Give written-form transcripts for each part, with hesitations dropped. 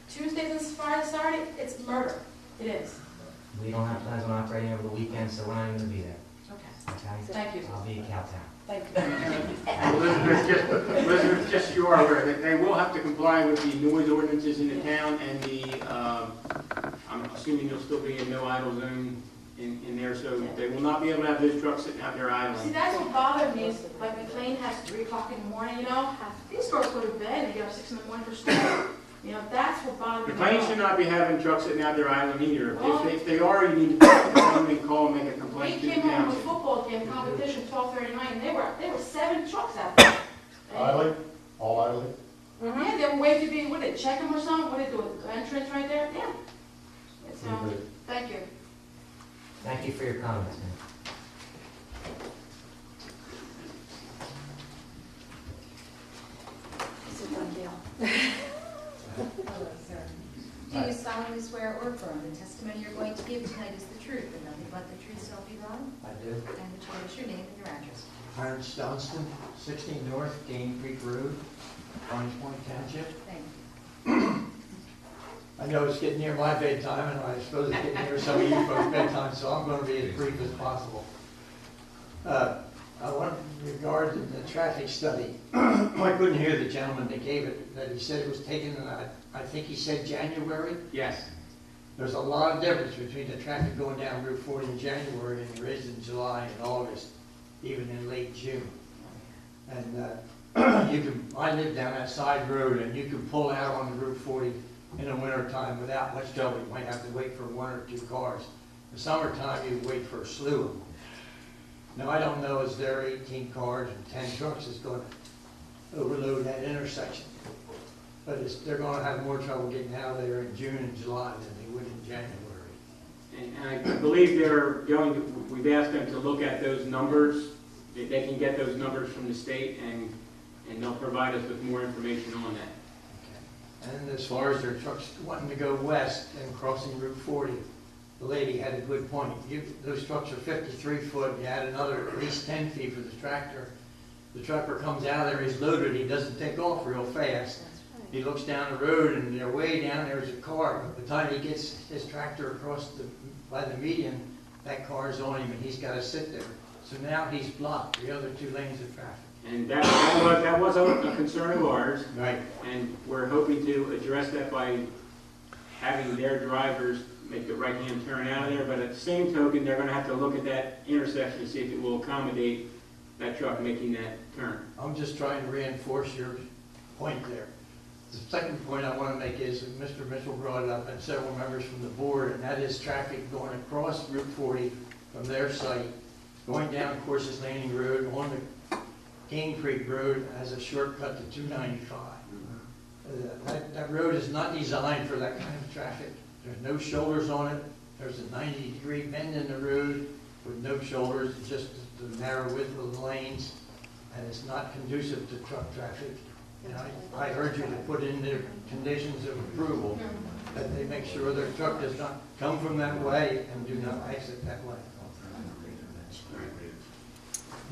Tuesdays and Friday, Saturday, it's murder. It is. We don't have plans on operating over the weekend, so we're not even gonna be there. Okay. Okay? Thank you. I'll be in Cowtown. Thank you. Elizabeth, just so you are aware, that they will have to comply with the noise ordinances in the town and the, I'm assuming there'll still be a no idle zone in there, so they will not be able to have those trucks sitting out there See, idling. that's what bothered me, is like McLean has 3 o'clock in the morning, you know? These girls go to bed and get up 6 in the morning for school. You know, that's what bothered me. McLean should not be having trucks sitting out there idling either. Well- If they are, you need to call and make a We complaint to the came home from a township. football game competition, 12:39, and there were 7 trucks out there. Idling, all idling. Yeah, they were waiting to be, what, they check them or something? What they do, entrance right there? Yeah. It's, thank you. Thank you for your comments, man. It's a done deal. Hello, sir. Do you solemnly swear or affirm the testimony you're going to give tonight is the truth and nothing but the truth, so help you God? I do. And would you give us your name and your address? Clarence Johnston, 16 North Game Creek Road, Orange Point Township. Thank you. I know it's getting near my bedtime, and I suppose it's getting near some of you folks' bedtime, so I'm going to be as brief as possible. I want to regard the traffic study. I couldn't hear the gentleman that gave it, that he said it was taken in, I think he said January. Yes. There's a lot of difference between the traffic going down Route 40 in January and there is in July and August, even in late June. And I live down that side road, and you can pull out on Route 40 in the wintertime without much trouble. You might have to wait for 1 or 2 cars. In the summertime, you wait for a slew of them. Now, I don't know, is there 18 cars and 10 trucks is going to overload that intersection. But they're going to have more trouble getting out of there in June and July than they would in January. And I believe they're going to, we've asked them to look at those numbers. They can get those numbers from the state, and they'll provide us with more information on that. Okay. And as far as their trucks wanting to go west and crossing Route 40, the lady had a good point. Those trucks are 53 foot, you add another at least 10 feet for the tractor. The trucker comes out of there, he's loaded, he doesn't take off real fast. He looks down the road, and they're way down there's a car. By the time he gets his tractor across by the median, that car's on him, and he's got to sit there. So now he's blocked the other 2 lanes of traffic. And that was a concern of ours. Right. And we're hoping to address that by having their drivers make the right-hand turn out of there. But at the same token, they're going to have to look at that intersection to see if it will accommodate that truck making that turn. I'm just trying to reinforce your point there. The second point I want to make is that Mr. Mitchell brought it up, and several members from the board, and that is traffic going across Route 40 from their site, going down Courses Landing Road, on the Cane Creek Road as a shortcut to 295. That road is not designed for that kind of traffic. There's no shoulders on it. There's a 90-degree bend in the road with no shoulders, just the narrow width of the lanes, and it's not conducive to truck traffic. And I urge you to put in their conditions of approval that they make sure their truck does not come from that way and do not exit that way.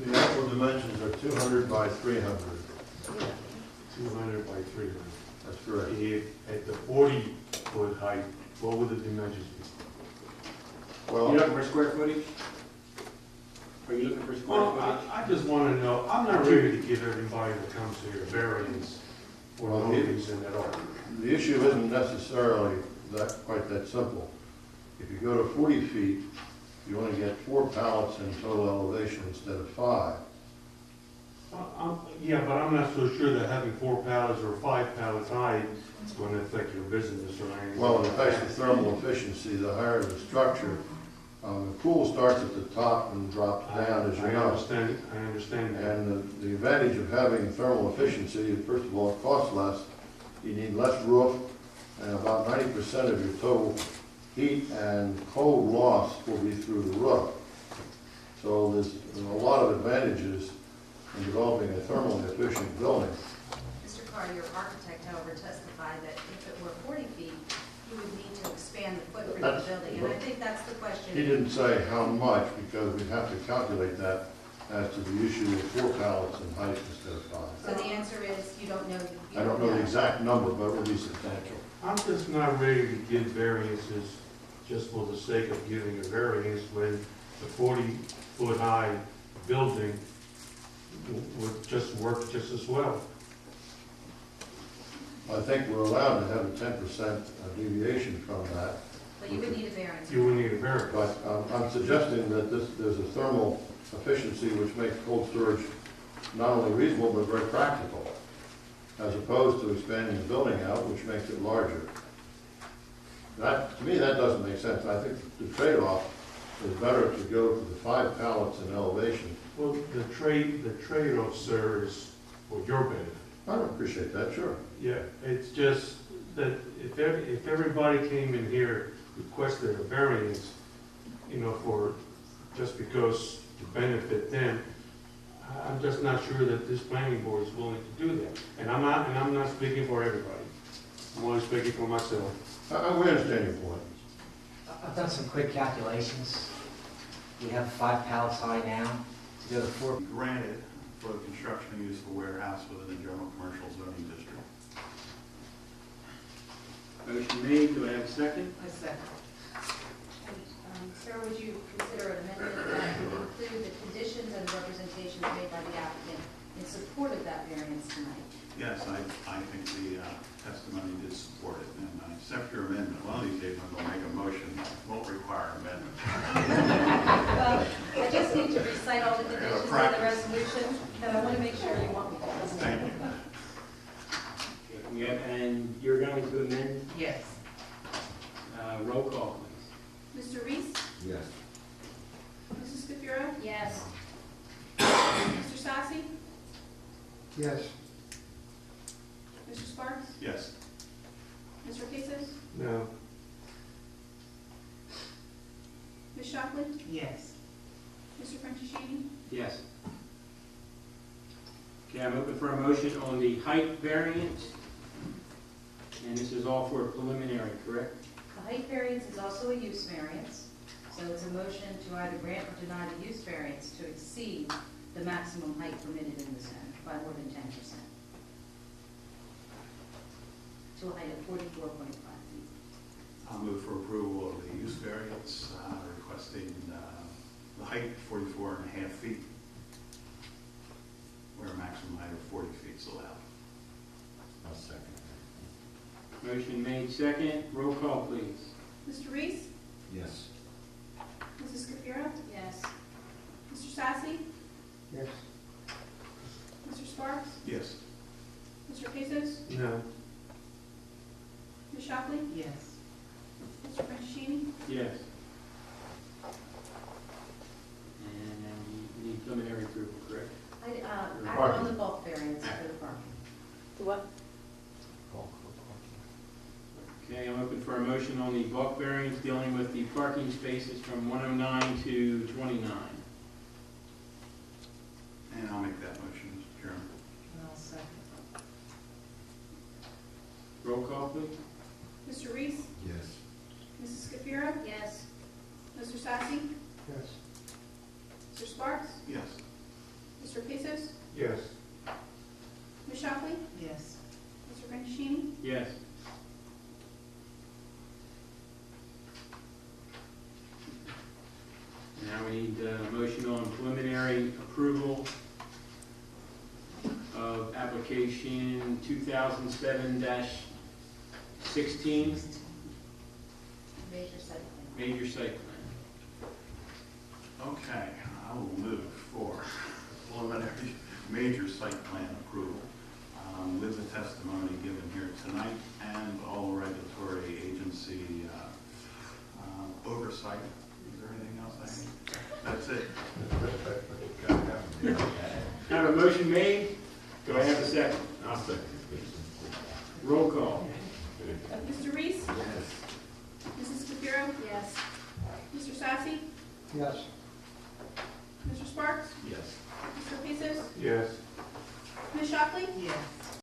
The actual dimensions are 200 by 300. 200 by 300. That's correct. At the 40-foot height, what would the dimensions be? Are you Well, looking for square footage? Are you looking for square Well, footage? I just want to know, I'm not ready to give everybody that comes here variance for no reason at all. the issue isn't necessarily quite that simple. If you go to 40 feet, you only get 4 pallets in total elevation instead of 5. Yeah, but I'm not so sure that having 4 pallets or 5 pallets high is going to affect your business or anything. Well, it affects the thermal efficiency. The higher the structure, the pool starts at the top and drops down, as you know. I understand that. And the advantage of having thermal efficiency is, first of all, it costs less. You need less roof, and about 90% of your total heat and cold loss will be through the roof. So there's a lot of advantages in developing a thermally efficient building. Mr. Carr, your architect, however, testified that if it were 40 feet, you would need to expand the footprint of the building. And I think that's the question. He didn't say how much, because we'd have to calculate that as to the issue of 4 pallets in height instead of 5. So the answer is, you don't know. I don't know the exact number, but it will be substantial. I'm just not ready to give variances just for the sake of giving a variance when the 40-foot high building would just work just as well. I think we're allowed to have a 10% deviation from that, But you would need a variance. You would need a variance. but I'm suggesting that there's a thermal efficiency which makes cold storage not only reasonable, but very practical, as opposed to expanding the building out, which makes it larger. That, to me, that doesn't make sense. I think the trade-off is better to go to the 5 pallets in elevation. Well, the trade-off, sir, is for your benefit. I don't appreciate that, sure. Yeah, it's just that if everybody came in here, requested a variance, you know, for, just because to benefit them, I'm just not sure that this planning board is willing to do that. And I'm not speaking for everybody. I'm only speaking for myself. We understand your point. I've done some quick calculations. We have 5 pallets high now. To go to 4, Granted for the construction use of a warehouse within the general commercial zoning district. Motion made, do I have a second? A second. Sarah, would you consider an amendment that would include the conditions and representations made by the applicant in support of that variance tonight? Yes, I think the testimony did support it, and I accept your amendment. One of these days, I'm going to make a motion that won't require amendment. Well, I just need to recite all the conditions of the resolution, and I want to make sure you want me to. Thank you. Yeah, and you're going to amend, Yes. roll call, Mr. Reese? Yes. Mrs. Scafuro? Yes. Mr. Sassi? Yes. Mr. Sparks? Yes. Mr. Casas? No. Ms. Shockley? Yes. Mr. Franchishini? please. Yes. Okay, I'm open for a motion on the height variance. And this is all for preliminary, correct? The height variance is also a use variance, so it's a motion to either grant or deny the use variance to exceed the maximum height permitted in the zone by more than 10%, to a height of 44.5 feet. I'll move for approval of the use variance, requesting the height 44.5 feet, where a maximum height of 40 feet is allowed. I'll second. Motion made second, roll call, please. Mr. Reese? Yes. Mrs. Scafuro? Yes. Mr. Sassi? Yes. Mr. Sparks? Yes. Mr. Casas? No. Ms. Shockley? Yes. Mr. Franchishini? Yes. And you need preliminary approval, correct? Act on the bulk variance for the parking. What? Okay, I'm open for a motion on the bulk variance dealing with the parking spaces from 109 to 29. And I'll make that motion, Mr. Chairman. I'll second. Roll call, please. Mr. Reese? Yes. Mrs. Scafuro? Yes. Mr. Sassi? Yes. Mr. Sparks? Yes. Mr. Casas? Yes. Ms. Shockley? Yes. Mr. Franchishini? Yes. Now we need a motion on preliminary approval of application 2007-16, Major site plan. major site plan. Okay, I will move for preliminary major site plan approval with the testimony given here tonight and all regulatory agency oversight. Is there anything else I need? That's it. Have a motion made? Do I have a second? I'll second. Roll call. Mr. Reese? Yes. Mrs. Scafuro? Yes. Mr. Sassi? Yes.